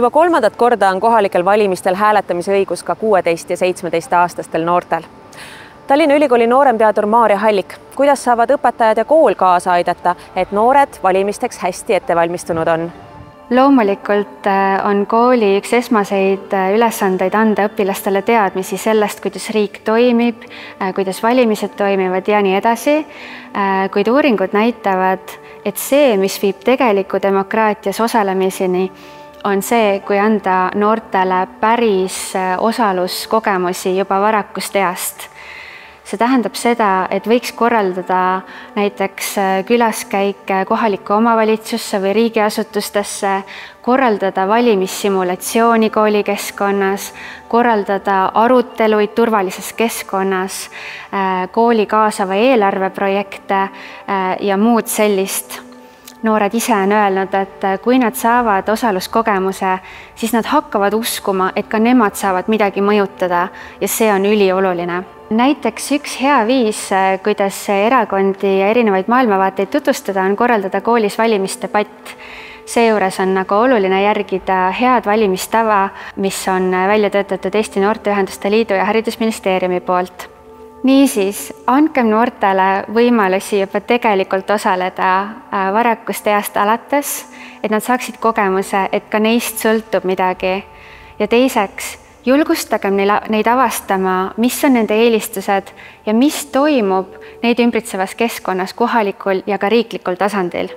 Juba kolmandat korda on kohalikel valimistel hääletamise õigus ka 16- ja 17-aastastel noortel. Tallinna Ülikooli nooremteadur Maarja Hallik, kuidas saavad õpetajad ja kool kaasa aidata, et noored valimisteks hästi ettevalmistunud on? Loomulikult on kooli üks esmaseid ülesandeid anda õpilastele teadmisi sellest, kuidas riik toimib, kuidas valimised toimivad ja nii edasi, kuid uuringud näitavad, et see, mis viib tegeliku demokraatias osalemiseni, on see, kui anda noortele päris osaluskogemusi juba varakust east. See tähendab seda, et võiks korraldada näiteks külaskäike kohalikku omavalitsusse või riigiasutustesse, korraldada valimissimulatsiooni koolikeskkonnas, korraldada aruteluid turvalises keskkonnas, kooli kaasava eelarveprojekte ja muud sellist. Noored ise on öelnud, et kui nad saavad osaluskogemuse, siis nad hakkavad uskuma, et ka nemad saavad midagi mõjutada ja see on ülioluline. Näiteks üks hea viis, kuidas erakondi ja erinevaid maailmavaateid tutvustada, on korraldada koolis valimisdebatt. Seejuures on oluline järgida head valimistava, mis on välja töötatud Eesti Noorteühenduste Liidu ja Haridusministeeriumi poolt. Niisiis, andkem noortele võimalusi juba tegelikult osaleda varakust east alates, et nad saaksid kogemuse, et ka neist sõltub midagi. Ja teiseks, julgustagem neid avastama, mis on nende eelistused ja mis toimub neid ümbritsevas keskkonnas kohalikul ja ka riiklikul tasandil.